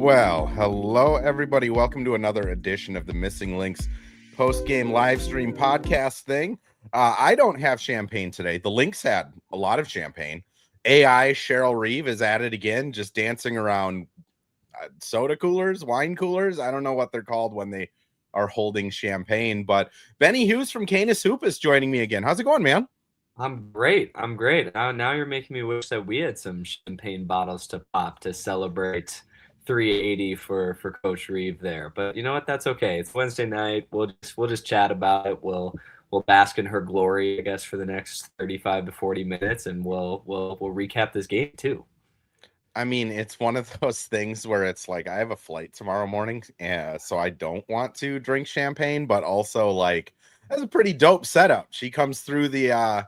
Well, hello everybody. Welcome to another edition of the Missing Lynx post-game live stream podcast thing. I don't have champagne today. The Lynx had a lot of champagne. AI Cheryl Reeve is at it again, just dancing around soda coolers, wine coolers. I don't know what they're called when they are holding champagne, but Benny Hughes from Canis Hoopus joining me again. How's it going, man? I'm great. Now you're making me wish that we had some champagne bottles to pop to celebrate 380 for Coach Reeve there. But you know what? That's okay. It's Wednesday night. We'll just chat about it. We'll bask in her glory, I guess, for the next 35 to 40 minutes, and we'll recap this game too. I mean, it's one of those things where it's like I have a flight tomorrow morning, so I don't want to drink champagne, but also like that's a pretty dope setup. She comes through the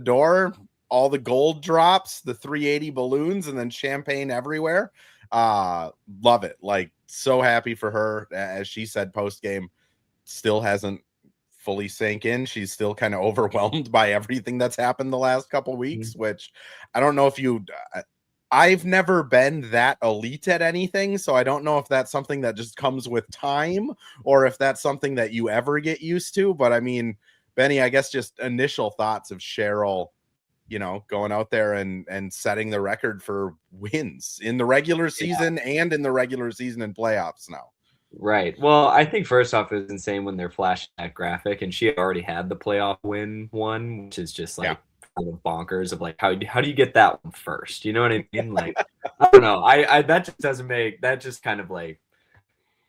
door, all the gold drops, the 380 balloons, and then champagne everywhere. Love it. Like, so happy for her. As she said post game, still hasn't fully sank in. She's still kind of overwhelmed by everything that's happened the last couple weeks, which I don't know if I've never been that elite at anything, so I don't know if that's something that just comes with time or if that's something that you ever get used to. But I mean, Benny, I guess just initial thoughts of Cheryl, going out there and setting the record for wins in the regular season and in the regular season and playoffs now. Right. Well, I think first off, it was insane when they're flashing that graphic, and she already had the playoff win one, which is just like kind of bonkers of like, how do you get that one first? You know what I mean? Like, I don't know. I that just doesn't make that just kind of like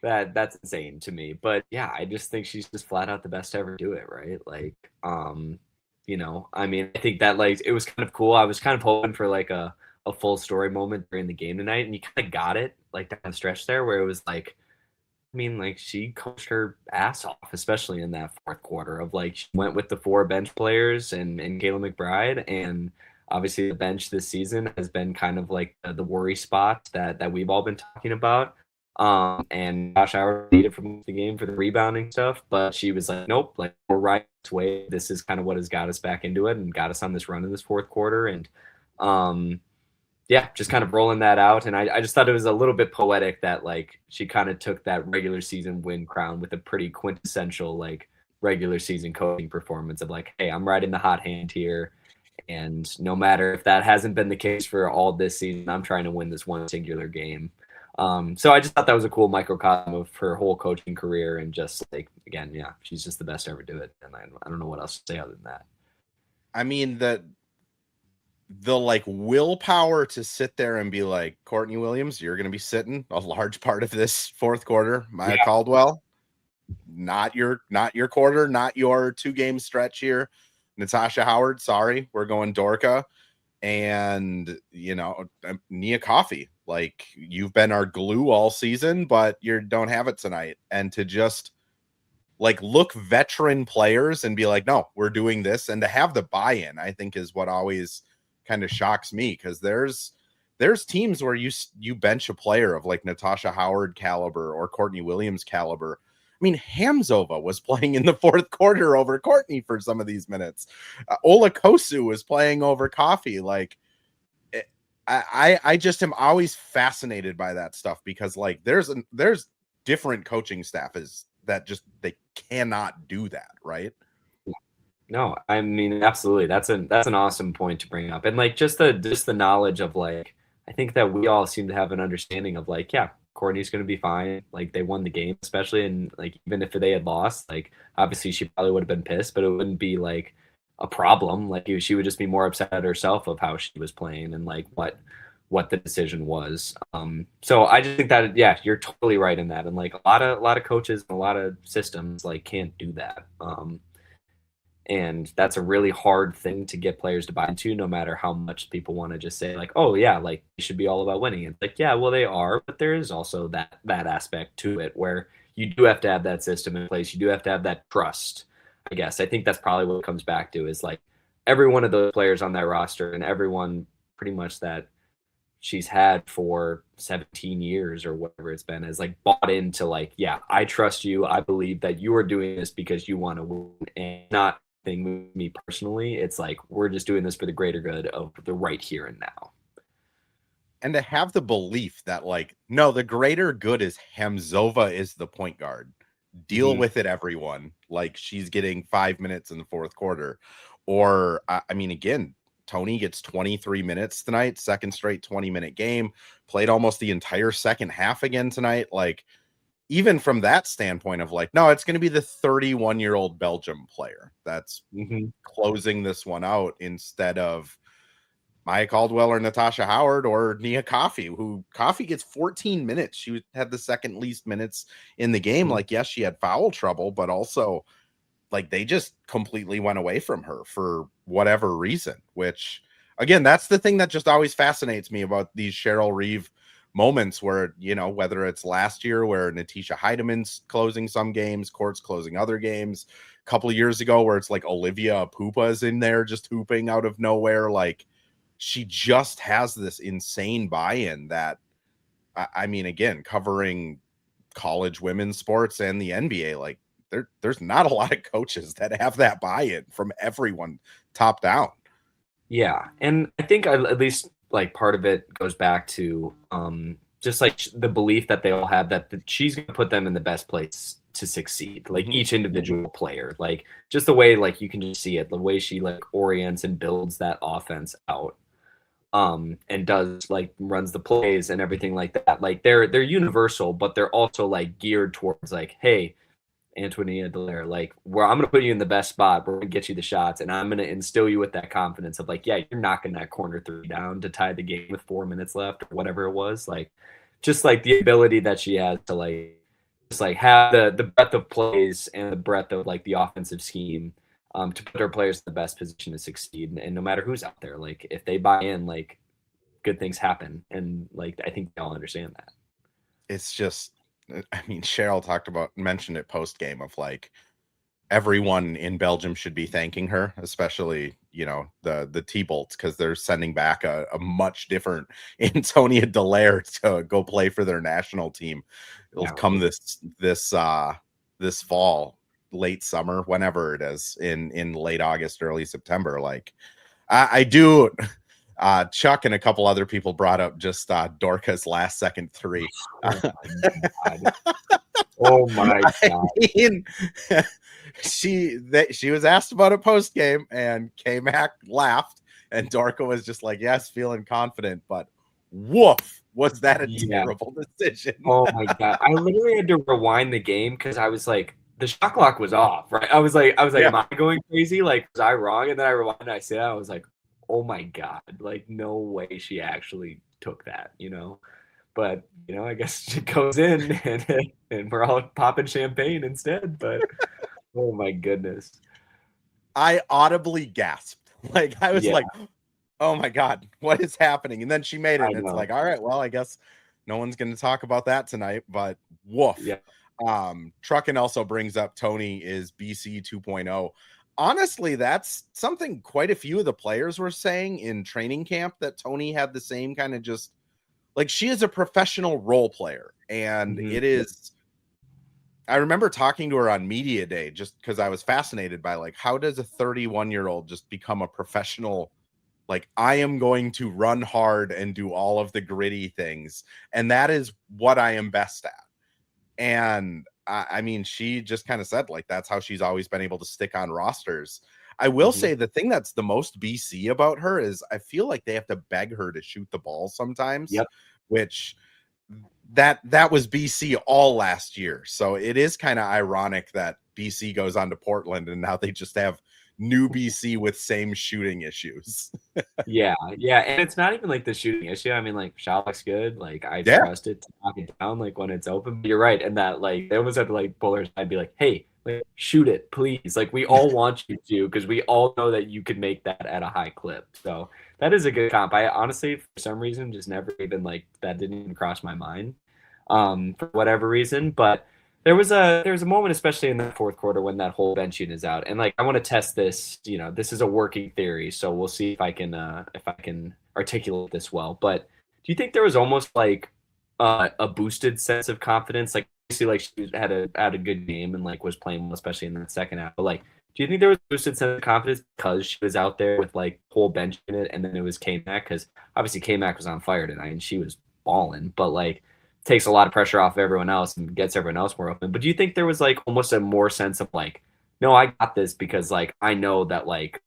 that's insane to me. But yeah, I just think she's just flat out the best to ever do it, right? Like, I mean, I think that like it was kind of cool. I was kind of hoping for like a full story moment during the game tonight, and you kind of got it like down the stretch there where it was like, I mean, like she coached her ass off, especially in that fourth quarter of like she went with the four bench players and Kayla McBride, and obviously the bench this season has been kind of like the worry spot that we've all been talking about. And Josh Howard needed from the game for the rebounding stuff, but she was like, nope, like we're right this way. This is kind of what has got us back into it and got us on this run in this fourth quarter. And yeah, just kind of rolling that out. And I just thought it was a little bit poetic that like she kind of took that regular season win crown with a pretty quintessential like regular season coaching performance of like, hey, I'm riding the hot hand here. And no matter if that hasn't been the case for all this season, I'm trying to win this one singular game. So I just thought that was a cool microcosm of her whole coaching career, and just like, again, yeah, she's just the best to ever do it. And I don't know what else to say other than that. I mean, the like willpower to sit there and be like, Courtney Williams, you're going to be sitting a large part of this fourth quarter. Maya Caldwell, not your quarter, not your 2-game stretch here. Natasha Howard, sorry, we're going Dorka. And, Nia Coffey, like you've been our glue all season, but you don't have it tonight. And to just like look veteran players and be like, no, we're doing this. And to have the buy-in, I think is what always kind of shocks me, because there's teams where you bench a player of like Natasha Howard caliber or Courtney Williams caliber. I mean, Hamzova was playing in the fourth quarter over Courtney for some of these minutes. Ola Kosu was playing over Coffee. Like, I just am always fascinated by that stuff, because like there's different coaching staff that just they cannot do that, right? No, I mean, absolutely. That's an awesome point to bring up. And like just the knowledge of like, I think that we all seem to have an understanding of like, yeah, Courtney's going to be fine. Like they won the game, especially, and like even if they had lost, like obviously she probably would have been pissed, but it wouldn't be like a problem. Like she would just be more upset at herself of how she was playing and like what the decision was. So I just think that, yeah, you're totally right in that. And like a lot of coaches and a lot of systems like can't do that. And that's a really hard thing to get players to buy into, no matter how much people want to just say like, oh yeah, like you should be all about winning. It's like, yeah, well they are, but there is also that aspect to it where you do have to have that system in place. You do have to have that trust, I guess. I think that's probably what it comes back to, is like every one of those players on that roster and everyone pretty much that she's had for 17 years or whatever it's been is like bought into like, yeah, I trust you. I believe that you are doing this because you want to win, and not with me personally. It's like we're just doing this for the greater good of the right here and now. and to have the belief that like, no, the greater good is Hamzova is the point guard. Deal with it, everyone. Like, she's getting 5 minutes in the fourth quarter. Or, I mean, again, Toni gets 23 minutes tonight, second straight 20-minute game, played almost the entire second half again tonight. Like, even from that standpoint of like, no, it's going to be the 31-year-old Belgium player that's closing this one out instead of Maya Caldwell or Natasha Howard or Nia Coffey, who Coffey gets 14 minutes. She had the second least minutes in the game. Like, yes, she had foul trouble, but also like they just completely went away from her for whatever reason, which again, that's the thing that just always fascinates me about these Cheryl Reeve moments where, you know, whether it's last year where Natisha Heideman's closing some games, Court's closing other games, a couple of years ago where it's like Olivia Pupa's in there just hooping out of nowhere. Like, she just has this insane buy-in that, I mean, again, covering college women's sports and the NBA, like there's not a lot of coaches that have that buy-in from everyone top down. Yeah. And I think at least like part of it goes back to just like the belief that they all have that she's going to put them in the best place to succeed, like each individual player, like just the way like you can just see it, the way she like orients and builds that offense out. And does like runs the plays and everything like that. Like they're universal, but they're also like geared towards like, hey, Antonia, Delaere, like where I'm gonna put you in the best spot, we're gonna get you the shots, and I'm gonna instill you with that confidence of like, yeah, you're knocking that corner three down to tie the game with 4 minutes left or whatever it was. Like just like the ability that she has to like just like have the breadth of plays and the breadth of like the offensive scheme. To put our players in the best position to succeed. And no matter who's out there, like if they buy in, like good things happen. And like, I think they all understand that. It's just, I mean, Cheryl mentioned it post game of like, everyone in Belgium should be thanking her, especially, you know, the T-Bolts, because they're sending back a much different Antonia Delaere to go play for their national team. It'll come this fall, late summer, whenever it is, in late August, early September. Like I do Chuck and a couple other people brought up just Dorca's last second three. Oh my god. I mean, she was asked about it post game, and K-Mac laughed, and Dorca was just like, yes, feeling confident, but woof, was that a terrible decision. Oh my god. I literally had to rewind the game because I was like, the shot clock was off, right? I was like, am I going crazy? Like, was I wrong? And then I rewind and I said, I was like, oh my god, like no way she actually took that, you know? But, you know, I guess it goes in and we're all popping champagne instead. But oh my goodness. I audibly gasped. Like I was like, oh my god, what is happening? And then she made it, and it's like, all right, well, I guess no one's going to talk about that tonight, but woof. Yeah. Truckin also brings up Toni is BC 2.0. Honestly, that's something quite a few of the players were saying in training camp, that Toni had the same kind of just like, she is a professional role player. And it is, I remember talking to her on media day just because I was fascinated by like, how does a 31-year-old just become a professional? Like, I am going to run hard and do all of the gritty things, and that is what I am best at. And I mean, she just kind of said like, that's how she's always been able to stick on rosters. I will say the thing that's the most BC about her is I feel like they have to beg her to shoot the ball sometimes, which that was BC all last year. So it is kind of ironic that BC goes on to Portland and now they just have new BC with same shooting issues. Yeah. And it's not even like the shooting issue. I mean, like, shot looks good. Like, I trust it to knock it down, like, when it's open. But you're right. And that, like, they almost have to, like, pull her aside, be like, hey, like, shoot it, please. Like, we all want you to, because we all know that you could make that at a high clip. So that is a good comp. I honestly, for some reason, just never even, like, that didn't even cross my mind for whatever reason. But there was a moment, especially in the fourth quarter, when that whole bench unit is out, and like I want to test this. You know, this is a working theory, so we'll see if I can articulate this well. But do you think there was almost like a boosted sense of confidence? Like, obviously, like she had a good game and like was playing well, especially in the second half. But like, Do you think there was a boosted sense of confidence because she was out there with like whole bench in it, and then it was K-Mac? Because obviously K-Mac was on fire tonight and she was balling, but like takes a lot of pressure off of everyone else and gets everyone else more open. But do you think there was like almost a more sense of like, no, I got this because like I know that like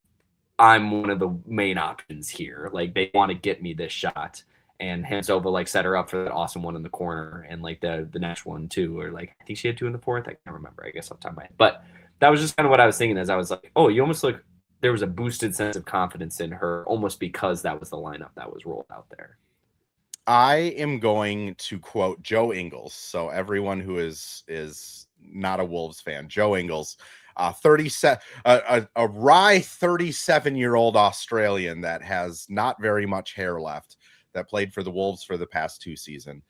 I'm one of the main options here. Like they want to get me this shot. And Hanzova like set her up for that awesome one in the corner and like the next one too, or like I think she had 2 in the fourth. I can't remember. I guess off the top of my head. But that was just kind of what I was thinking as I was like, oh, you almost look there was a boosted sense of confidence in her almost because that was the lineup that was rolled out there. I am going to quote Joe Ingles. So everyone who is not a Wolves fan, Joe Ingles, 37, a wry 37-year-old Australian that has not very much hair left, that played for the Wolves for the past 2 seasons.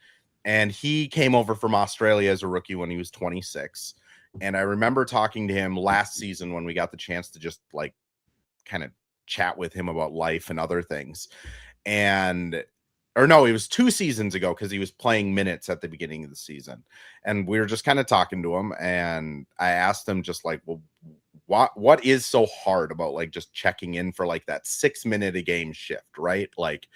And he came over from Australia as a rookie when he was 26. And I remember talking to him last season when we got the chance to just like kind of chat with him about life and other things. Or no, it was 2 seasons ago because he was playing minutes at the beginning of the season. And we were just kind of talking to him. And I asked him just like, well, what is so hard about like just checking in for like that 6 minute a game shift, right? Like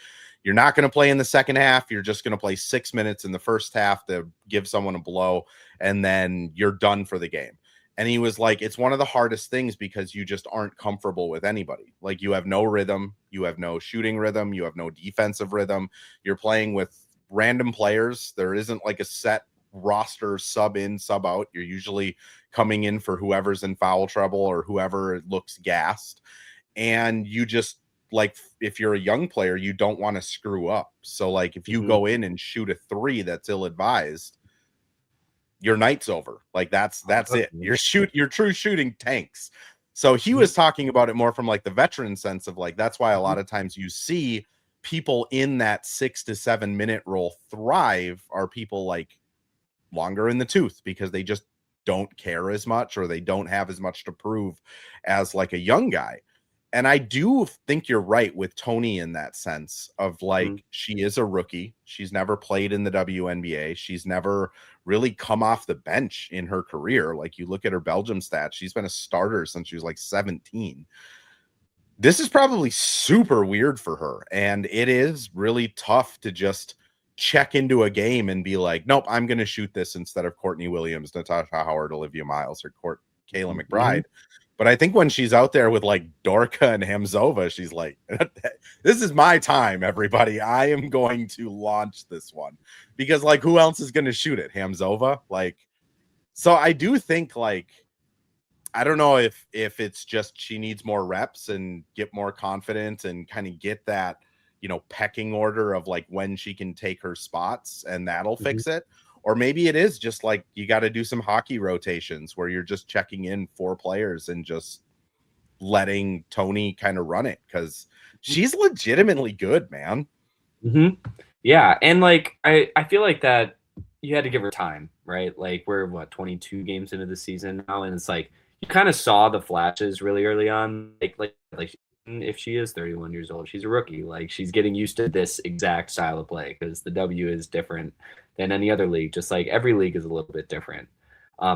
you're not going to play in the second half. You're just going to play 6 minutes in the first half to give someone a blow, and then you're done for the game. And he was like, it's one of the hardest things because you just aren't comfortable with anybody. Like you have no rhythm. You have no shooting rhythm. You have no defensive rhythm. You're playing with random players. There isn't like a set roster sub in, sub out. You're usually coming in for whoever's in foul trouble or whoever looks gassed. And you just, like if you're a young player, you don't want to screw up. So like if you go in and shoot a 3 that's ill-advised, your night's over. Like that's it. Your true shooting tanks. So he was talking about it more from like the veteran sense of like, that's why a lot of times you see people in that 6 to 7 minute role thrive are people like longer in the tooth because they just don't care as much or they don't have as much to prove as like a young guy. And I do think you're right with Toni in that sense of like, she is a rookie. She's never played in the WNBA. She's never really come off the bench in her career. Like you look at her Belgium stats, she's been a starter since she was like 17. This is probably super weird for her. And it is really tough to just check into a game and be like, nope, I'm going to shoot this instead of Courtney Williams, Natasha Howard, Olivia Miles, or Kayla McBride. But I think when she's out there with like Dorka and Hamzova, she's like, this is my time, everybody. I am going to launch this one because like, who else is going to shoot it? Hamzova? Like, so I do think like, I don't know if it's just she needs more reps and get more confident and kind of get that, you know, pecking order of like when she can take her spots and that'll fix it. Or maybe it is just like you got to do some hockey rotations where you're just checking in 4 players and just letting Toni kind of run it because she's legitimately good, man. Yeah. And like, I feel like that you had to give her time, right? Like we're 22 games into the season now. And it's like, you kind of saw the flashes really early on. Like if she is 31 years old, she's a rookie. Like she's getting used to this exact style of play because the W is different than any other league. Just like every league is a little bit different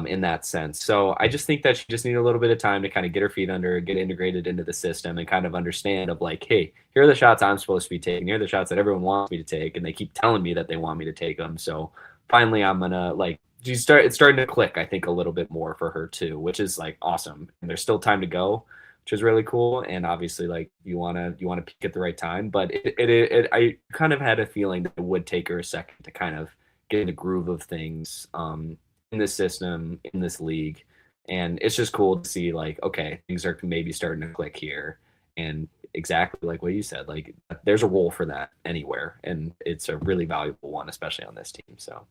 in that sense. So I just think that she just needed a little bit of time to kind of get her feet under, get integrated into the system and kind of understand of like, hey, here are the shots I'm supposed to be taking. Here are the shots that everyone wants me to take. And they keep telling me that they want me to take them. So finally I'm going to like, it's starting to click, I think, a little bit more for her too, which is like awesome. And there's still time to go, which is really cool. And obviously like you want to peak at the right time, but I kind of had a feeling that it would take her a second to kind of get in the groove of things in this system, in this league. And it's just cool to see like, okay, things are maybe starting to click here. And exactly like what you said, like there's a role for that anywhere. And it's a really valuable one, especially on this team. So,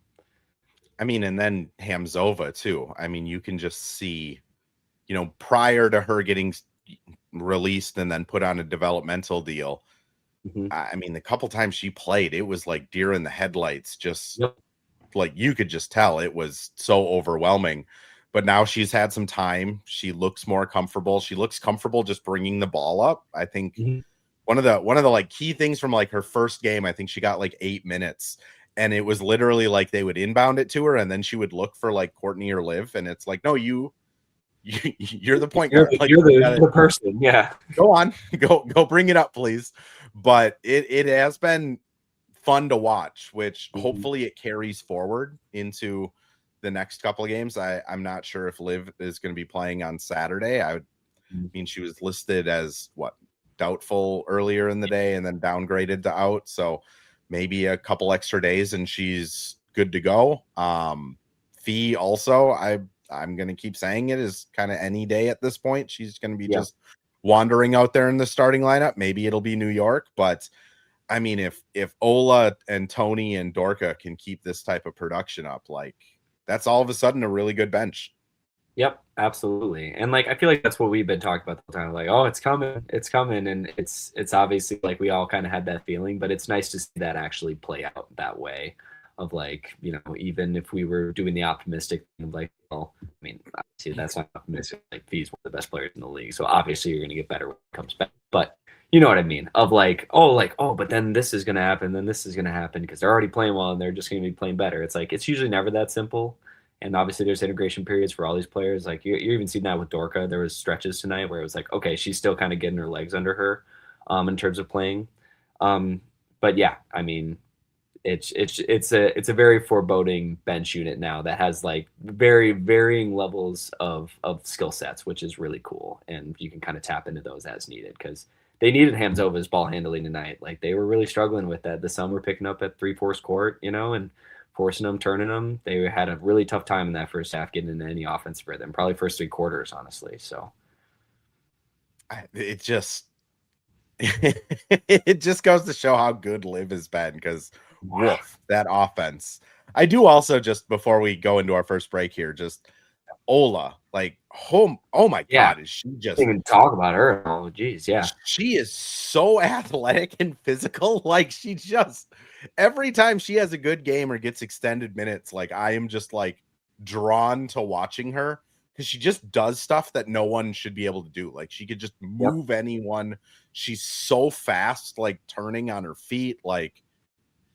I mean, and then Hamzova too. I mean, you can just see, you know, prior to her getting released and then put on a developmental deal, I mean, the couple times she played, it was like deer in the headlights, just like you could just tell it was so overwhelming. But now she's had some time. She looks more comfortable. She looks comfortable just bringing the ball up. I think one of the like key things from like her first game, I think she got like 8 minutes and it was literally like they would inbound it to her and then she would look for like Courtney or Liv. And it's like, no, you you're the point You're guard. Like, you're the person. Yeah. Go on, go bring it up, please. But it has been fun to watch, which hopefully it carries forward into the next couple of games. I'm not sure if Liv is going to be playing on Saturday. I mean, she was listed as doubtful earlier in the day and then downgraded to out. So maybe a couple extra days and she's good to go. Fee also, I'm going to keep saying it, is kind of any day at this point. She's going to be just wandering out there in the starting lineup. Maybe it'll be New York, but I mean, if Ola and Tony and Dorka can keep this type of production up, like, that's all of a sudden a really good bench. Yep, absolutely. And like, I feel like that's what we've been talking about the whole time. Like, oh, it's coming. And it's obviously like we all kind of had that feeling, but it's nice to see that actually play out that way of like, you know, even if we were doing the optimistic thing of like, well, I mean, obviously that's not optimistic. Like, Fee's one of the best players in the league. So obviously you're going to get better when it comes back. But you know what I mean? Of like, oh, but then this is going to happen. Then this is going to happen because they're already playing well and they're just going to be playing better. It's like, it's usually never that simple. And obviously there's integration periods for all these players. Like you're even seeing that with Dorka. There was stretches tonight where it was like, okay, she's still kind of getting her legs under her in terms of playing. But yeah, I mean, it's a very foreboding bench unit now that has like very varying levels of skill sets, which is really cool. And you can kind of tap into those as needed because they needed Hamzova's ball handling tonight. Like they were really struggling with that. The Sun were picking up at 3/4 court, you know, and forcing them, turning them. They had a really tough time in that first half getting into any offense for them. Probably first 3 quarters, honestly. So it just it just goes to show how good Liv has been because woof, that offense. I do also, just before we go into our first break here, just Ola, like, oh my God, is she just even talk about her? Oh geez, yeah. She is so athletic and physical. Like, she just, every time she has a good game or gets extended minutes, like, I am just like drawn to watching her because she just does stuff that no one should be able to do. Like, she could just move anyone. She's so fast, like turning on her feet. Like,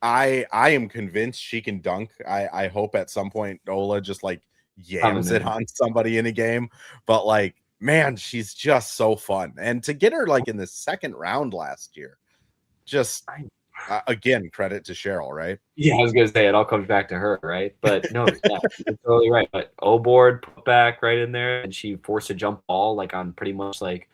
I am convinced she can dunk. I hope at some point Ola just like yams it on somebody in a game. But like, man, she's just so fun. And to get her like in the second round last year, just again, credit to Cheryl, right? Yeah, I was gonna say it all comes back to her, right? But no, yeah, you're totally right. But O board put back right in there, and she forced a jump ball like on pretty much like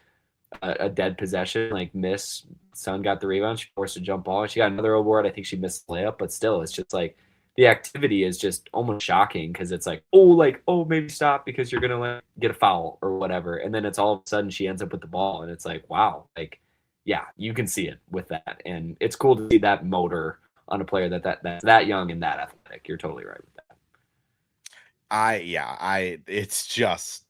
a dead possession, like miss. Sun got the rebound. She forced a jump ball. She got another O board. I think she missed the layup, but still, it's just like the activity is just almost shocking because it's like, oh, maybe stop because you're gonna like get a foul or whatever, and then it's all of a sudden she ends up with the ball, and it's like, wow, like yeah, you can see it with that, and it's cool to see that motor on a player that's that young and that athletic. You're totally right with that. It's just,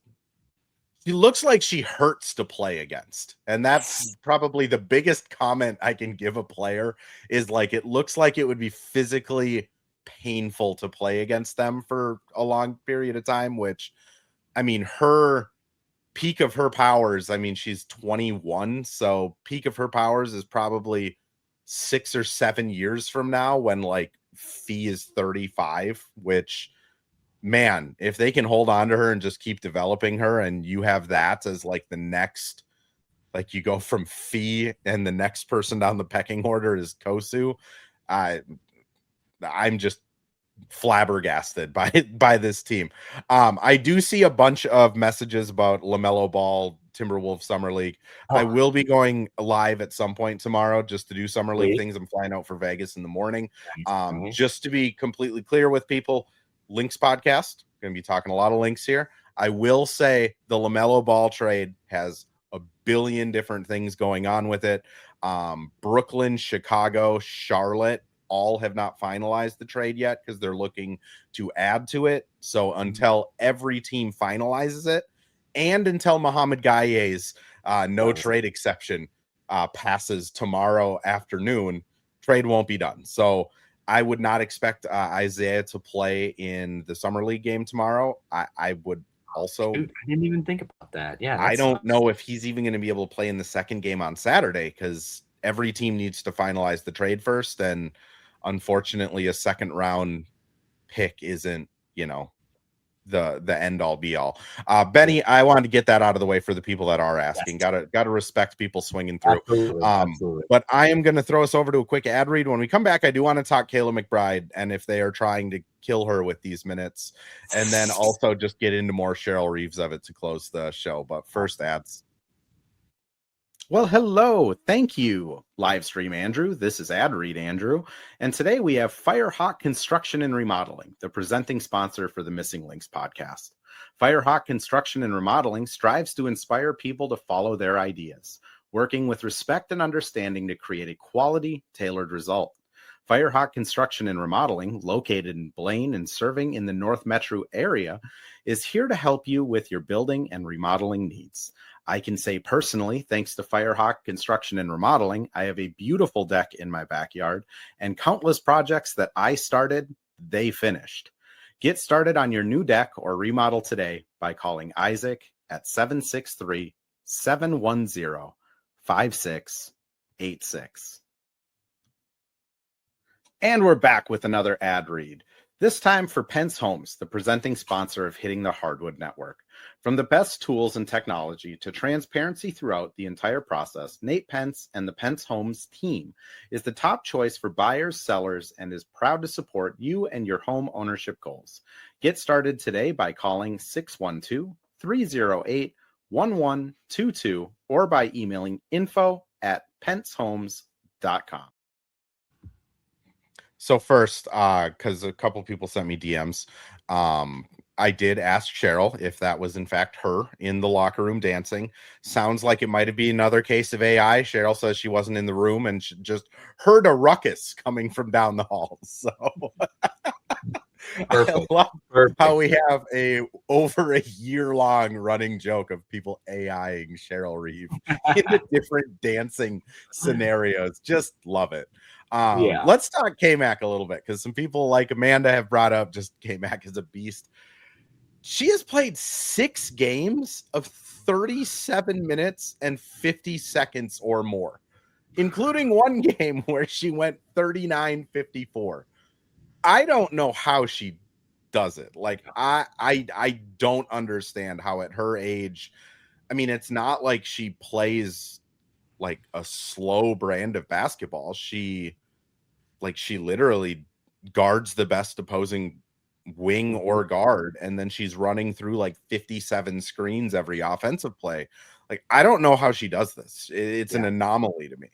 she looks like she hurts to play against. And that's probably the biggest comment I can give a player is like, it looks like it would be physically painful to play against them for a long period of time, which, I mean, her peak of her powers, I mean, she's 21. So peak of her powers is probably 6 or 7 years from now when like Fee is 35, which, man, if they can hold on to her and just keep developing her, and you have that as like the next, like you go from Fee and the next person down the pecking order is Kosu. I'm just flabbergasted by this team. I do see a bunch of messages about LaMelo Ball, Timberwolves Summer League. I will be going live at some point tomorrow just to do Summer League things. I'm flying out for Vegas in the morning. Just to be completely clear with people, Lynx Podcast, going to be talking a lot of Lynx here. I will say the LaMelo Ball trade has a billion different things going on with it. Brooklyn, Chicago, Charlotte all have not finalized the trade yet because they're looking to add to it. So until every team finalizes it, and until Mohamed Gaye's no trade exception passes tomorrow afternoon, trade won't be done. So I would not expect Isaiah to play in the Summer League game tomorrow. I would also... Dude, I didn't even think about that. Yeah, I don't know if he's even going to be able to play in the second game on Saturday because every team needs to finalize the trade first. And unfortunately, a second round pick isn't, the end all be all. Benny, I wanted to get that out of the way for the people that are asking. Yes. Gotta respect people swinging through. Absolutely. But I am going to throw us over to a quick ad read. When we come back, I do want to talk Kayla McBride and if they are trying to kill her with these minutes, and then also just get into more Cheryl Reeves of it to close the show. But first, ads. Well, hello. Thank you, Livestream Andrew. This is Ad Read Andrew. And today we have Firehawk Construction and Remodeling, the presenting sponsor for the Missing Lynx podcast. Firehawk Construction and Remodeling strives to inspire people to follow their ideas, working with respect and understanding to create a quality, tailored result. Firehawk Construction and Remodeling, located in Blaine and serving in the North Metro area, is here to help you with your building and remodeling needs. I can say personally, thanks to Firehawk Construction and Remodeling, I have a beautiful deck in my backyard and countless projects that I started, they finished. Get started on your new deck or remodel today by calling Isaac at 763-710-5686. And we're back with another ad read, this time for Pence Homes, the presenting sponsor of Hitting the Hardwood Network. From the best tools and technology to transparency throughout the entire process, Nate Pence and the Pence Homes team is the top choice for buyers, sellers, and is proud to support you and your home ownership goals. Get started today by calling 612-308-1122 or by emailing info@pencehomes.com. So first, because a couple people sent me DMs, I did ask Cheryl if that was in fact her in the locker room dancing. Sounds like it might have been another case of AI. Cheryl says she wasn't in the room and she just heard a ruckus coming from down the hall. So Perfect. I love how we have over a year-long running joke of people AIing Cheryl Reeve into different dancing scenarios. Just love it. Let's talk K-Mac a little bit because some people like Amanda have brought up just K-Mac is a beast. She has played 6 games of 37 minutes and 50 seconds or more, including one game where she went 39-54. I don't know how she does it. Like I don't understand how at her age, I mean, it's not like she plays like a slow brand of basketball. She literally guards the best opposing wing or guard, and then she's running through like 57 screens every offensive play. Like, I don't know how she does this. It's an anomaly to me.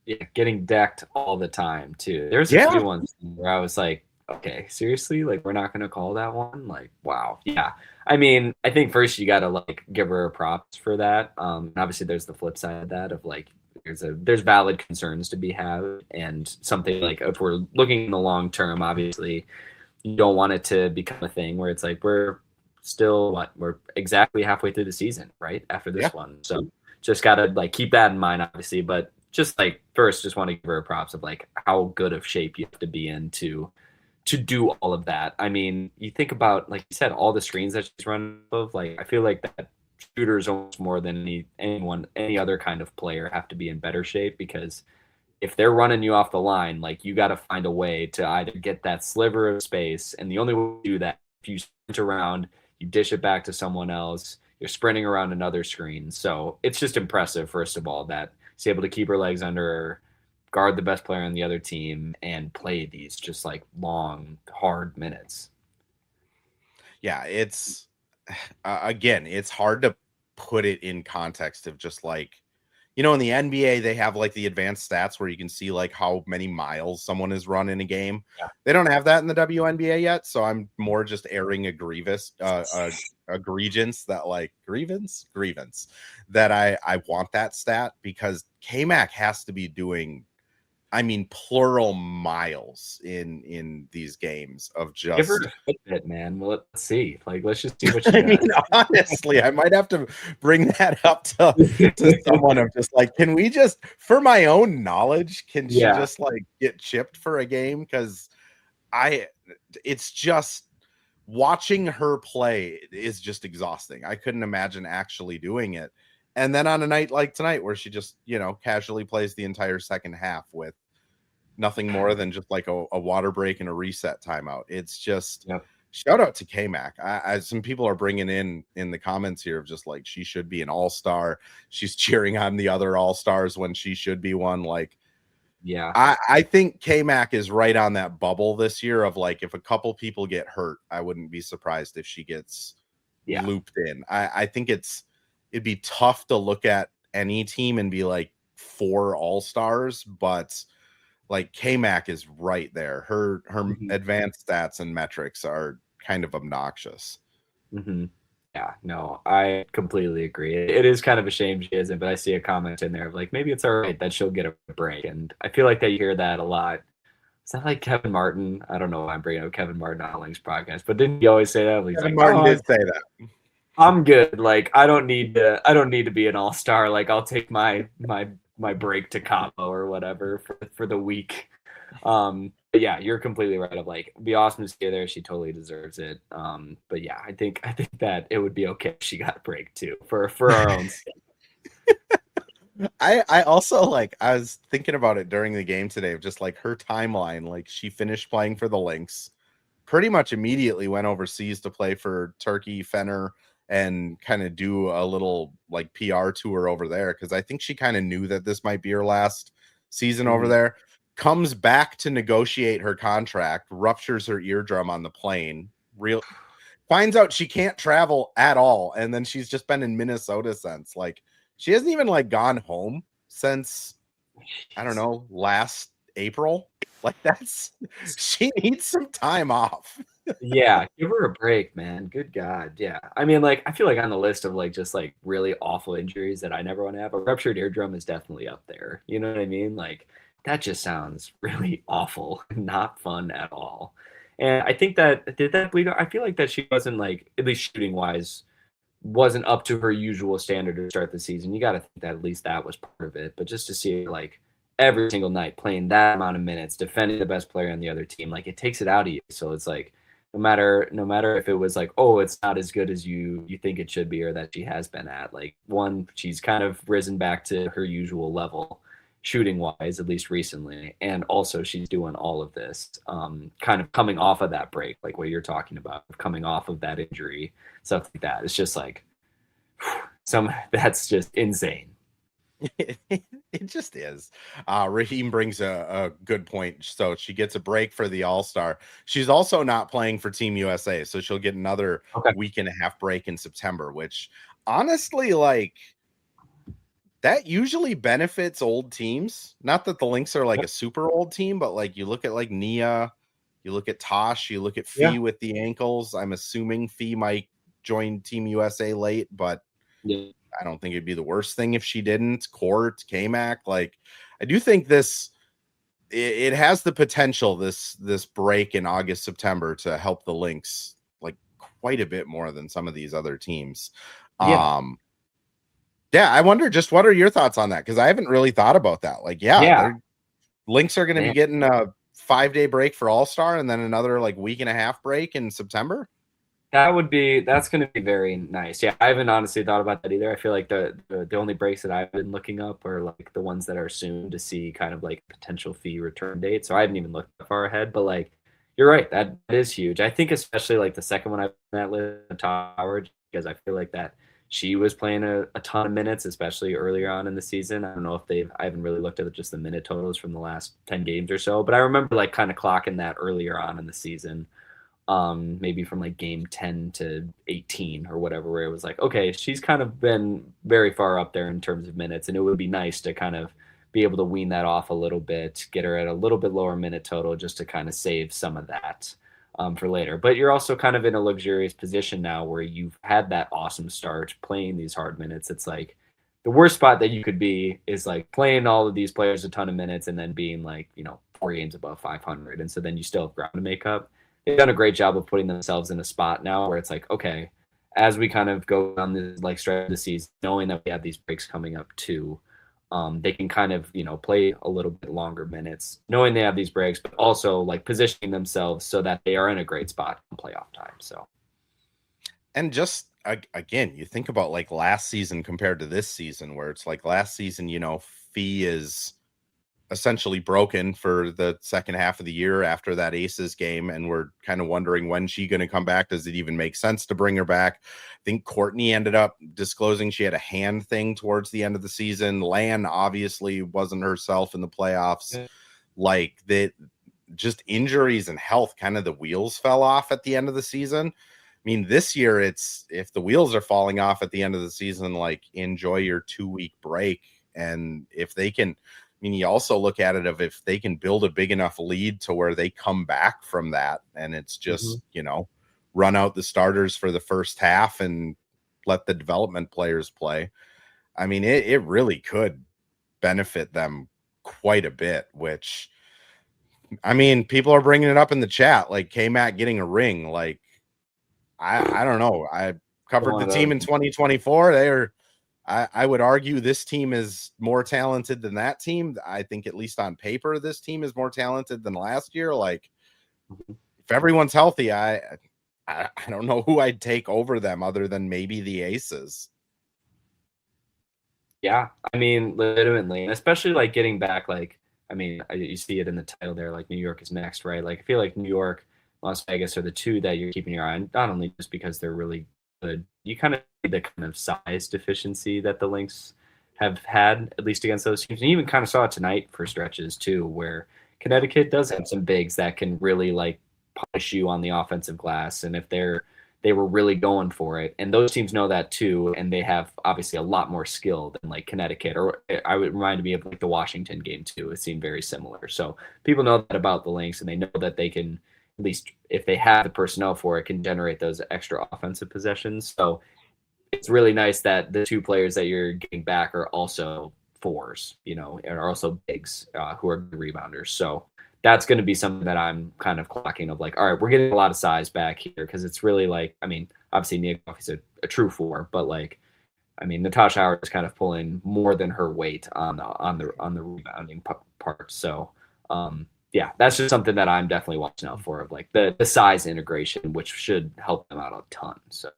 Yeah, getting decked all the time too. There's a few ones where I was like, okay, seriously, like we're not gonna call that one. Like, wow. Yeah. I mean, I think first you gotta like give her props for that. And obviously there's the flip side of that of like there's valid concerns to be had, and something like if we're looking in the long term, obviously you don't want it to become a thing where it's like we're exactly halfway through the season, right? After this one. So just gotta like keep that in mind, obviously. But just like first just want to give her props of like how good of shape you have to be in to do all of that. I mean, you think about, like you said, all the screens that she's running of, like I feel like that shooters almost more than any other kind of player have to be in better shape, because if they're running you off the line, like you got to find a way to either get that sliver of space, and the only way to do that, if you sprint around, you dish it back to someone else, you're sprinting around another screen. So it's just impressive, first of all, that she's able to keep her legs under her, guard the best player on the other team, and play these just like long, hard minutes. Yeah, it's again, it's hard to put it in context of just like, you know, in the NBA, they have like the advanced stats where you can see like how many miles someone has run in a game. Yeah. They don't have that in the WNBA yet. So I'm more just airing a grievance that I want that stat, because K-Mac has to be doing, I mean, plural miles in these games of just. Give her a Fitbit, man. Well, let's see. Like, let's just see what she does. I mean, honestly, I might have to bring that up to someone of just like, can we just, for my own knowledge, can she just like get chipped for a game? Because it's just watching her play is just exhausting. I couldn't imagine actually doing it. And then on a night like tonight where she just, you know, casually plays the entire second half with nothing more than just like a water break and a reset timeout. It's just, shout out to K-Mac. Some people are bringing in the comments here of just like, she should be an all-star. She's cheering on the other all-stars when she should be one. Like, yeah, I think K-Mac is right on that bubble this year of like, if a couple people get hurt, I wouldn't be surprised if she gets looped in. I think it'd be tough to look at any team and be like 4 all-stars, but like K-Mac is right there. Her advanced stats and metrics are kind of obnoxious. Yeah, no, I completely agree. It is kind of a shame she isn't, but I see a comment in there of like, maybe it's all right that she'll get a break. And I feel like that you hear that a lot. Is that like Kevin Martin? I don't know why I'm bringing up Kevin Martin on Lynx podcast, but didn't he always say that? He's Kevin like, Martin did say that. I'm good. Like, I don't need to be an all-star. Like, I'll take my break to Cabo or whatever for the week. But yeah, you're completely right. Of like, it'd be awesome to see her there. She totally deserves it. But yeah, I think that it would be okay if she got a break too for our own sake. I also like, I was thinking about it during the game today of just like her timeline. Like, she finished playing for the Lynx, pretty much immediately went overseas to play for Turkey, Fenner, and kind of do a little like PR tour over there, because I think she kind of knew that this might be her last season over there. Comes back to negotiate her contract, ruptures her eardrum on the plane, finds out she can't travel at all, and then she's just been in Minnesota since. Like, she hasn't even like gone home since, I don't know, last April. Like, she needs some time off. Yeah, give her a break, man. Good God. Yeah. I mean, like, I feel like on the list of like just like really awful injuries that I never want to have, a ruptured eardrum is definitely up there. You know what I mean? Like, that just sounds really awful, not fun at all. And I think that did that bleed out? I feel like that she wasn't like, at least shooting wise, wasn't up to her usual standard to start the season. You got to think that at least that was part of it. But just to see her like every single night playing that amount of minutes, defending the best player on the other team, like, it takes it out of you. So it's like, no matter if it was like, oh, it's not as good as you think it should be, or that she has been at, like, one, she's kind of risen back to her usual level shooting wise, at least recently, and also she's doing all of this kind of coming off of that break, like what you're talking about, coming off of that injury, stuff like that. It's just like that's just insane. It just is. Raheem brings a good point. So she gets a break for the All-Star. She's also not playing for Team USA, so she'll get another week and a half break in September, which honestly, like, that usually benefits old teams. Not that the Lynx are like a super old team, but like, you look at like Nia, you look at Tosh, you look at Fee with the ankles. I'm assuming Fee might join Team USA late, but I don't think it'd be the worst thing if she didn't. Court, K-Mac, like, I do think it has the potential, this break in August, September, to help the Lynx like quite a bit more than some of these other teams. Yeah, I wonder, just what are your thoughts on that? Because I haven't really thought about that. Like, Lynx are going to be getting a 5-day break for All-Star and then another like week and a half break in September. That's going to be very nice. Yeah, I haven't honestly thought about that either. I feel like the only breaks that I've been looking up are like the ones that are soon to see kind of like potential Fee return date. So I haven't even looked that far ahead, but like, you're right. That is huge. I think especially like the second one I've on that list, Howard, because I feel like that she was playing a ton of minutes, especially earlier on in the season. I don't know if I haven't really looked at just the minute totals from the last 10 games or so, but I remember like kind of clocking that earlier on in the season. Maybe from like game 10 to 18 or whatever, where it was like, okay, she's kind of been very far up there in terms of minutes, and it would be nice to kind of be able to wean that off a little bit, get her at a little bit lower minute total just to kind of save some of that for later. But you're also kind of in a luxurious position now where you've had that awesome start playing these hard minutes. It's like the worst spot that you could be is like playing all of these players a ton of minutes and then being like, 4 games above 500. And so then you still have ground to make up. They've done a great job of putting themselves in a spot now where it's like, okay, as we kind of go on this like stretch of the season, knowing that we have these breaks coming up too, they can kind of, play a little bit longer minutes, knowing they have these breaks, but also like positioning themselves so that they are in a great spot in playoff time. So, and just again, you think about like last season compared to this season, where it's like last season, Fee is essentially broken for the second half of the year after that Aces game, and we're kind of wondering when she's going to come back. Does it even make sense to bring her back? I think Courtney ended up disclosing she had a hand thing towards the end of the season. Lan obviously wasn't herself in the playoffs. Yeah. Like that, just injuries and health, kind of the wheels fell off at the end of the season. I mean, this year it's, if the wheels are falling off at the end of the season, like enjoy your 2-week break. And if they can, I mean, you also look at it of if they can build a big enough lead to where they come back from that, and it's just, you know, run out the starters for the first half and let the development players play. I mean, it really could benefit them quite a bit, which, I mean, people are bringing it up in the chat, like K-Mac getting a ring. Like, I don't know. I covered the team in 2024. They're, I would argue this team is more talented than that team. I think at least on paper, this team is more talented than last year. Like, if everyone's healthy, I don't know who I'd take over them other than maybe the Aces. Yeah, I mean, legitimately, and especially like getting back, like, I mean, you see it in the title there, like New York is next, right? Like, I feel like New York, Las Vegas are the two that you're keeping your eye on, not only just because they're really good. You kind of see the kind of size deficiency that the Lynx have had, at least against those teams. And you even kind of saw it tonight for stretches too, where Connecticut does have some bigs that can really like punish you on the offensive glass. And if they were really going for it, and those teams know that too, and they have obviously a lot more skill than like Connecticut, or I would remind me of like the Washington game too. It seemed very similar. So people know that about the Lynx, and they know that they can, at least if they have the personnel for it, can generate those extra offensive possessions. So it's really nice that the two players that you're getting back are also fours, you know, and are also bigs who are good rebounders. So that's going to be something that I'm kind of clocking of like, all right, we're getting a lot of size back here, because it's really like, I mean, obviously Niakoff is a true four, but like, I mean, Natasha Howard is kind of pulling more than her weight on the rebounding part. So yeah, that's just something that I'm definitely watching out for, of like the size integration, which should help them out a ton. So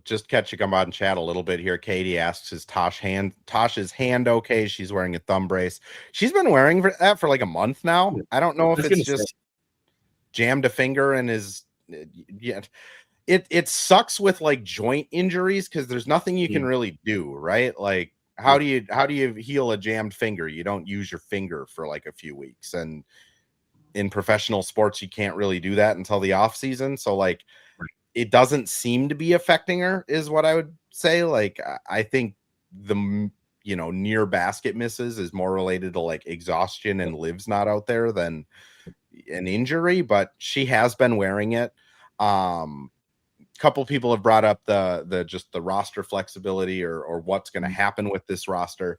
just catch you come out and chat a little bit here. Katie asks, is Tasha's hand okay? She's wearing a thumb brace. She's been wearing that for like a month now. I don't know if it's just jammed a finger and is, yeah. It sucks with like joint injuries, because there's nothing you can really do, right? Like, how do you heal a jammed finger? You don't use your finger for like a few weeks, and in professional sports you can't really do that until the off season. So like, it doesn't seem to be affecting her, is what I would say. Like, I think the, you know, near basket misses is more related to like exhaustion and Liv's not out there than an injury, but she has been wearing it. Couple people have brought up the just the roster flexibility, or what's going to happen with this roster.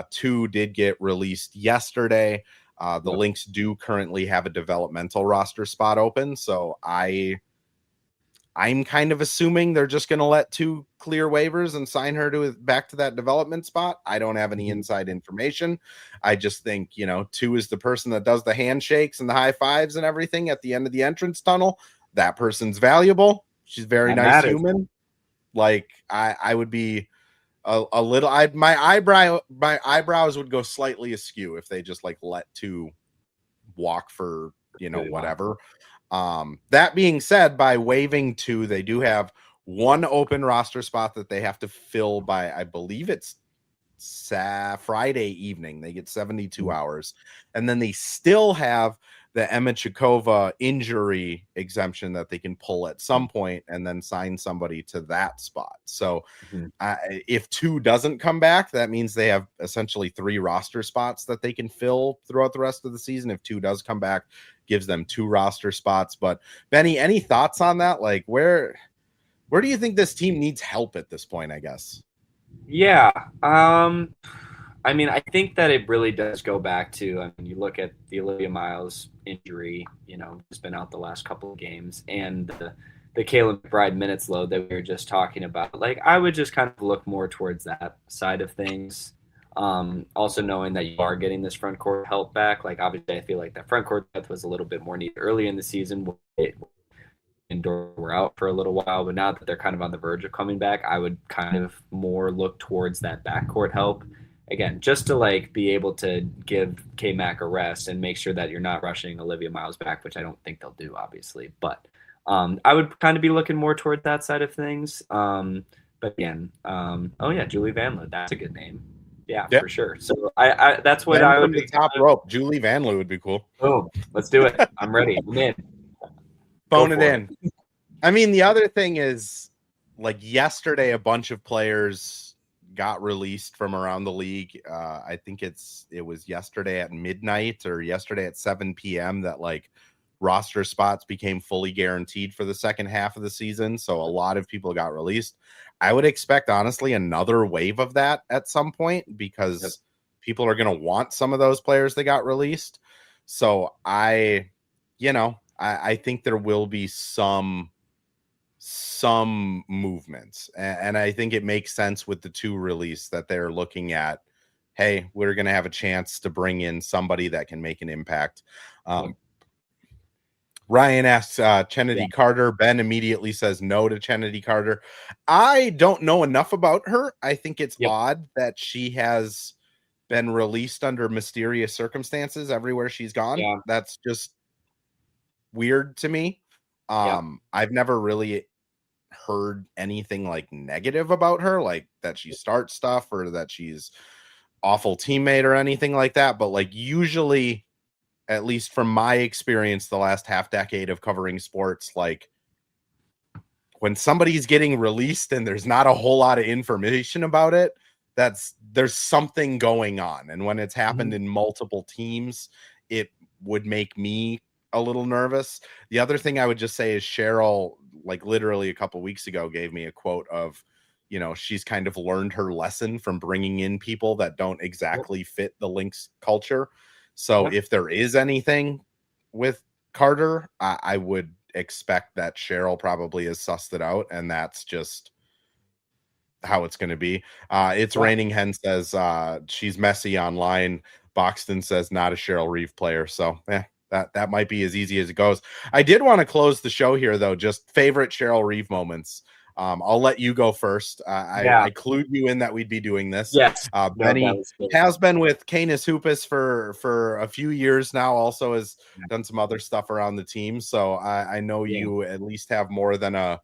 2 did get released yesterday. The Lynx do currently have a developmental roster spot open, so I'm kind of assuming they're just going to let 2 clear waivers and sign her back to that development spot. I don't have any inside information. I just think, you know, 2 is the person that does the handshakes and the high fives and everything at the end of the entrance tunnel. That person's valuable. She's a very nice human. Like, I would be a little, my eyebrows would go slightly askew if they just like let 2 walk for, you know, whatever. That being said, by waiving 2, they do have 1 open roster spot that they have to fill by, I believe it's Friday evening. They get 72 hours, and then they still have the Emma Chikova injury exemption that they can pull at some point and then sign somebody to that spot. So if 2 doesn't come back, that means they have essentially 3 roster spots that they can fill throughout the rest of the season. If 2 does come back, gives them 2 roster spots. But Benny, any thoughts on that? Like, where do you think this team needs help at this point, I guess? Yeah. I mean, I think that it really does go back to, I mean, you look at the Olivia Miles injury, you know, has been out the last couple of games, and the Kayla McBride minutes load that we were just talking about. Like, I would just kind of look more towards that side of things. Also knowing that you are getting this front court help back. Like, obviously I feel like that front court depth was a little bit more needed early in the season. Indoor were out for a little while, but now that they're kind of on the verge of coming back, I would kind of more look towards that backcourt help. again, just to like be able to give K-Mac a rest and make sure that you're not rushing Olivia Miles back, which I don't think they'll do, obviously. But I would kind of be looking more toward that side of things. But again, oh yeah, Julie Vanloo, that's a good name. Yeah, Yep. for sure. So I that's what Men I from would the top rope. Julie Vanloo would be cool. Oh, let's do it. I'm ready. I'm in. Phone it in. I mean, the other thing is, like yesterday, a bunch of players got released from around the league. I think it was yesterday at midnight or yesterday at 7 p.m. that like roster spots became fully guaranteed for the second half of the season. So a lot of people got released. I would expect, honestly, another wave of that at some point because people are going to want some of those players that got released. So I think there will be some movements, and I think it makes sense with the 2 release that they're looking at. Hey, we're going to have a chance to bring in somebody that can make an impact. Ryan asks Kennedy Carter. Ben immediately says no to Kennedy Carter. I don't know enough about her. I think it's odd that she has been released under mysterious circumstances everywhere she's gone. Yeah. That's just weird to me. I've never really heard anything like negative about her, like that she starts stuff or that she's awful teammate or anything like that. But like usually, at least from my experience, the last half decade of covering sports, like when somebody's getting released and there's not a whole lot of information about it, there's something going on. And when it's happened in multiple teams, it would make me a little nervous. The other thing I would just say is Cheryl, like literally a couple weeks ago, gave me a quote of, she's kind of learned her lesson from bringing in people that don't exactly fit the Lynx culture. So if there is anything with Carter, I would expect that Cheryl probably has sussed it out, and that's just how it's going to be. It's Raining Hen says she's messy online. Boxton says not a Cheryl Reeve player. So that might be as easy as it goes. I did want to close the show here, though. Just favorite Cheryl Reeve moments. I'll let you go first. I clued you in that we'd be doing this. Yes. Benny has been with Canis Hoopus for a few years now, also has done some other stuff around the team. So I know you at least have more than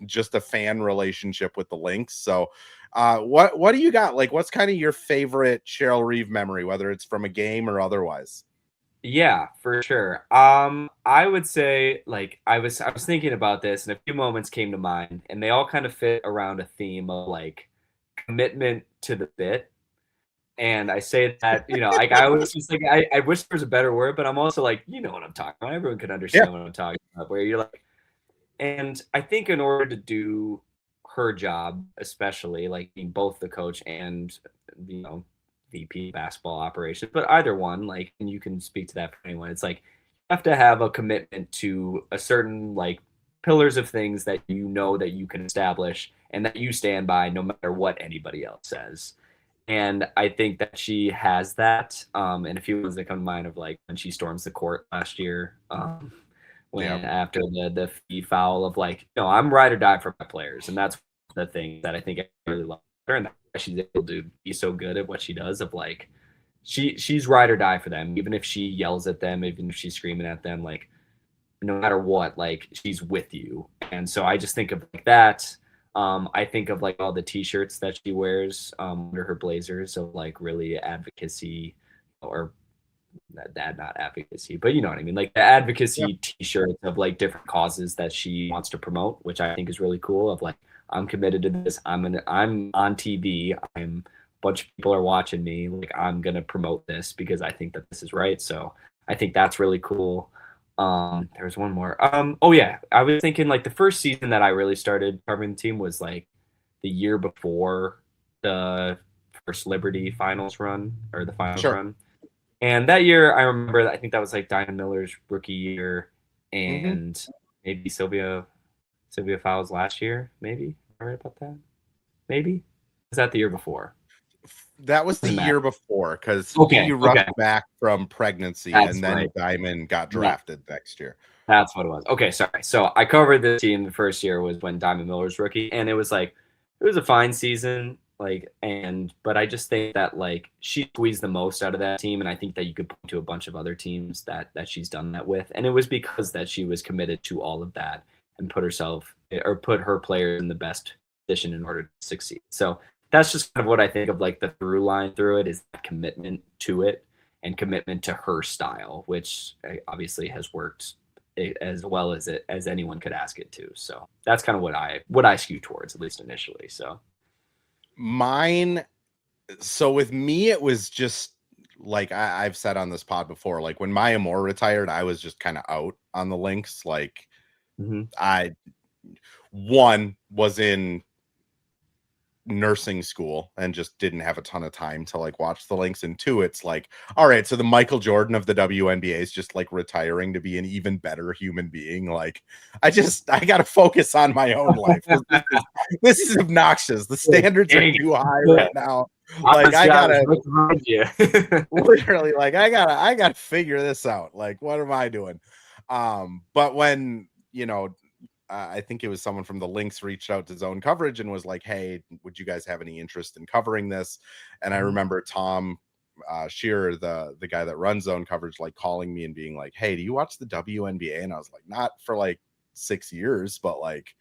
just a fan relationship with the Lynx. So what do you got? Like, what's kind of your favorite Cheryl Reeve memory, whether it's from a game or otherwise? Yeah, for sure. I would say, like, I was thinking about this, and a few moments came to mind, and they all kind of fit around a theme of like commitment to the bit. And I say that, like I was just like, I wish there was a better word, but I'm also like, you know what I'm talking about. Everyone can understand what I'm talking about. Where you're like, and I think in order to do her job, especially like being both the coach and VP basketball operations, but either one, like, and you can speak to that for anyone. It's like you have to have a commitment to a certain like pillars of things that that you can establish and that you stand by no matter what anybody else says. And I think that she has that. And a few ones that come to mind of like when she storms the court last year, after the fee foul of like, I'm ride or die for my players, and that's the thing that I think I really love her, and that she's able to be so good at what she does. Of like, she's ride or die for them, even if she yells at them, even if she's screaming at them, like no matter what, like she's with you. And so I just think of like that. I think of like all the T-shirts that she wears under her blazers of like really advocacy or that not advocacy, but you know what I mean, like the advocacy T-shirts of like different causes that she wants to promote, which I think is really cool. Of like, I'm committed to this. I'm on TV. A bunch of people are watching me. Like, I'm gonna promote this because I think that this is right. So I think that's really cool. There's one more. Oh yeah, I was thinking like the first season that I really started covering the team was like the year before the first Liberty finals run or the finals run. And that year, I remember, I think that was like Dinah Miller's rookie year, and maybe Sylvia Fowles last year. Maybe am I right about that? Maybe was that the year before? That was the year before because he rushed back from pregnancy, and then Diamond got drafted next year. That's what it was. Okay, sorry. So I covered the team. The first year was when Diamond Miller's rookie, and it was like it was a fine season. But I just think that like she squeezed the most out of that team, and I think that you could point to a bunch of other teams that she's done that with, and it was because that she was committed to all of that and put her players in the best position in order to succeed. So that's just kind of what I think of like the through line through it is that commitment to it and commitment to her style, which obviously has worked as well as anyone could ask it to. So that's kind of what I skew towards, at least initially. So so with me, it was just like I've said on this pod before, like when Maya Moore retired, I was just kind of out on the Lynx. Like I was in nursing school and just didn't have a ton of time to like watch the Lynx, and two, it's like, all right, so the Michael Jordan of the WNBA is just like retiring to be an even better human being. Like I gotta focus on my own life. This is obnoxious. The standards are too high right now. Like I gotta literally, like I gotta figure this out. Like what am I doing? But when I think it was someone from the Lynx reached out to Zone Coverage and was like, hey, would you guys have any interest in covering this? And I remember Tom Shearer, the guy that runs Zone Coverage, like calling me and being like, hey, do you watch the WNBA? And I was like, not for like 6 years, but like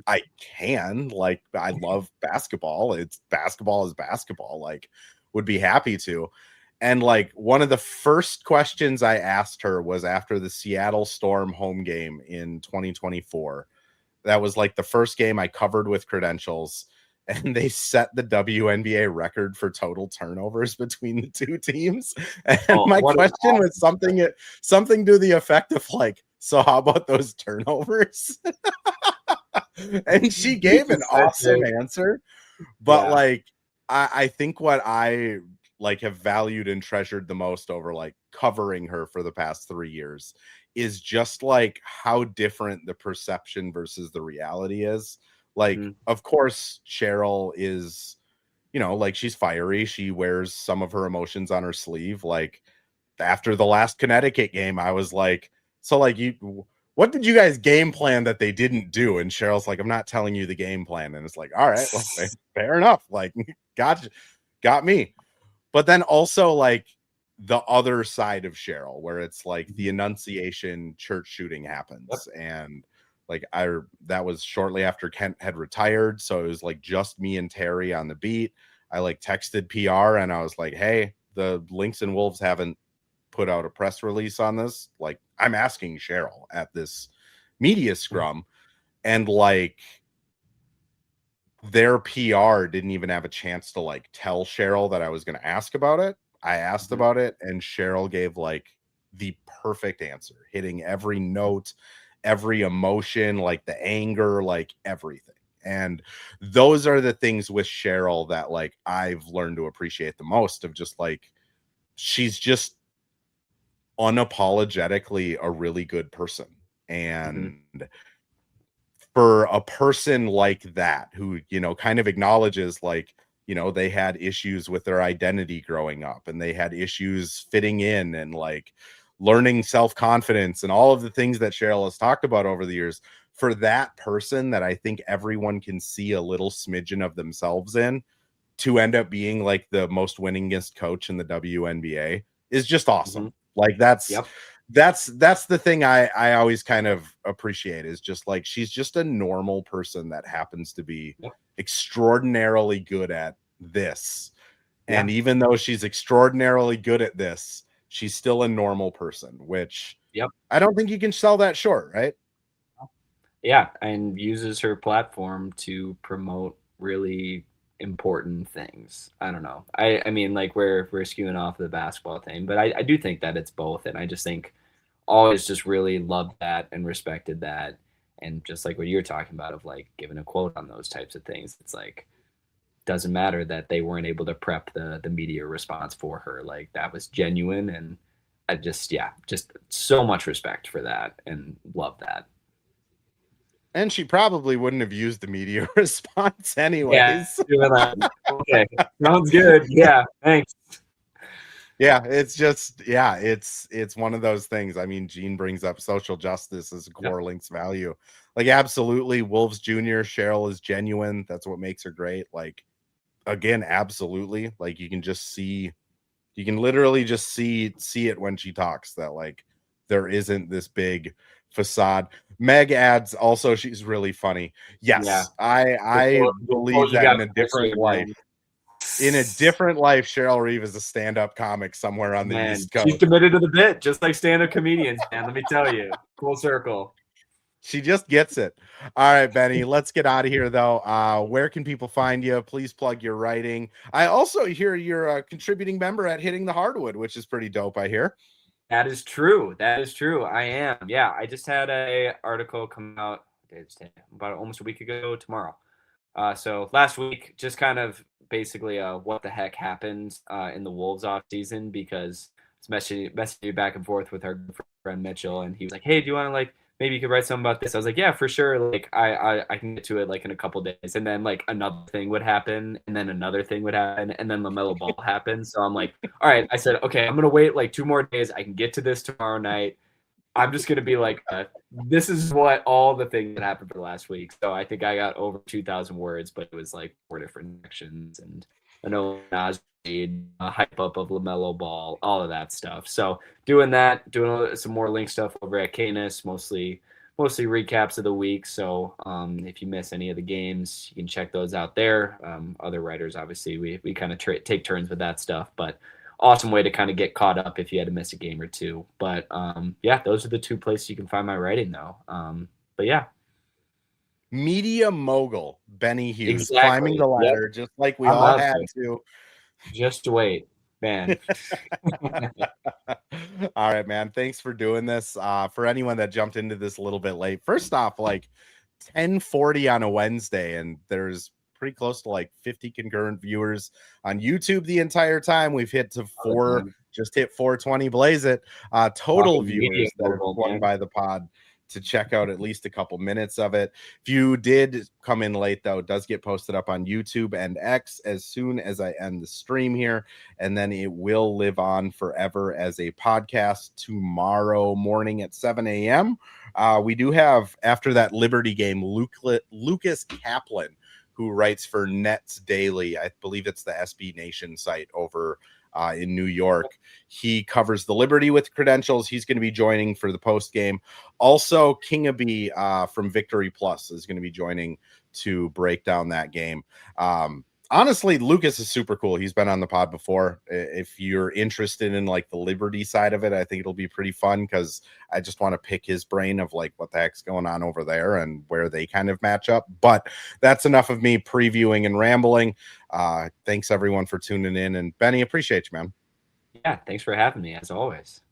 I can. Like I love basketball. Basketball is basketball. Like would be happy to. And like one of the first questions I asked her was after the Seattle Storm home game in 2024. That was like the first game I covered with credentials, and they set the WNBA record for total turnovers between the two teams. And my question was something to the effect of like, so how about those turnovers? And she gave an awesome answer. But like, I think what I like have valued and treasured the most over like covering her for the past 3 years is just like how different the perception versus the reality is. Like, of course, Cheryl is, like she's fiery. She wears some of her emotions on her sleeve. Like after the last Connecticut game, I was like, so like what did you guys game plan that they didn't do? And Cheryl's like, I'm not telling you the game plan. And it's like, all right, well, fair enough. Like got me. But then also like the other side of Cheryl, where it's like the Annunciation church shooting happens. And like that was shortly after Kent had retired. So it was like just me and Terry on the beat. I like texted PR and I was like, hey, the Lynx and Wolves haven't put out a press release on this. Like I'm asking Cheryl at this media scrum. And like their PR didn't even have a chance to like tell Cheryl that I was going to ask about it. I asked about it and Cheryl gave like the perfect answer, hitting every note, every emotion, like the anger, like everything. And those are the things with Cheryl that like I've learned to appreciate the most, of just like, she's just unapologetically a really good person. And for a person like that, who, kind of acknowledges like, they had issues with their identity growing up and they had issues fitting in and like learning self-confidence and all of the things that Cheryl has talked about over the years, for that person that I think everyone can see a little smidgen of themselves in, to end up being like the most winningest coach in the WNBA is just awesome. Like that's the thing I always kind of appreciate, is just like, she's just a normal person that happens to be extraordinarily good at this. And even though she's extraordinarily good at this, she's still a normal person, which I don't think you can sell that short, right? Yeah, and uses her platform to promote really important things. I don't know. I mean, like we're skewing off the basketball thing, but I do think that it's both, and I just think always just really loved that and respected that. And just like what you're talking about of like giving a quote on those types of things, it's like, doesn't matter that they weren't able to prep the media response for her. Like that was genuine. And I just so much respect for that and love that. And she probably wouldn't have used the media response anyways. Yeah. Okay. Sounds good. Yeah. Thanks. Yeah, it's just, it's one of those things. I mean, Gene brings up social justice as a core Lynx value. Like, absolutely, Wolves Jr., Cheryl is genuine. That's what makes her great. Like, again, absolutely. Like you can literally just see it when she talks, that like there isn't this big facade. Meg adds also, she's really funny. Yes, Yeah. I believe that in a different life. Man. In a different life, Cheryl Reeve is a stand-up comic somewhere on the East Coast. She's committed to the bit, just like stand-up comedians, man. Let me tell you. Full circle. She just gets it. All right, Benny, let's get out of here, though. Where can people find you? Please plug your writing. I also hear you're a contributing member at Hitting the Hardwood, which is pretty dope, I hear. That is true. I am. Yeah, I just had a article come out about almost a week ago tomorrow. So last week, just kind of basically what the heck happened in the Wolves off season, because it's messaging back and forth with our friend Mitchell, and he was like, "Hey, do you want to like maybe you could write something about this?" I was like, "Yeah, for sure. Like I can get to it like in a couple days." And then like another thing would happen, and then another thing would happen, and then LaMelo Ball happened. So I'm like, all right. I said, okay, I'm gonna wait like 2 more days. I can get to this tomorrow night. I'm just gonna be like, this is what all the things that happened for the last week. So I think I got over 2,000 words, but it was like 4 different sections, and I know Nas made a hype up of LaMelo Ball, all of that stuff. So doing some more link stuff over at Canis, mostly recaps of the week. So if you miss any of the games, you can check those out there. Other writers, obviously, we kind of take turns with that stuff, but awesome way to kind of get caught up if you had to miss a game or two. But yeah, those are the 2 places you can find my writing, though. But yeah. Media mogul Benny Hughes, Exactly. climbing the ladder, just like we all had to. Just wait, man. All right, man. Thanks for doing this. For anyone that jumped into this a little bit late, first off, like 10:40 on a Wednesday, and there's pretty close to like 50 concurrent viewers on YouTube the entire time. We've hit to just hit 420, blaze it. Total viewers that are going by the pod to check out at least a couple minutes of it. If you did come in late, though, it does get posted up on YouTube and X as soon as I end the stream here, and then it will live on forever as a podcast tomorrow morning at 7 a.m. We do have, after that Liberty game, Lucas Kaplan, who writes for Nets Daily. I believe it's the SB Nation site over in New York. He covers the Liberty with credentials. He's going to be joining for the post game. Also, Kingaby from Victory Plus is going to be joining to break down that game. Honestly, Lucas is super cool. He's been on the pod before. If you're interested in like the Liberty side of it, I think it'll be pretty fun, because I just want to pick his brain of like what the heck's going on over there and where they kind of match up. But that's enough of me previewing and rambling. Thanks everyone for tuning in, and Benny, appreciate you, man. Yeah, thanks for having me as always.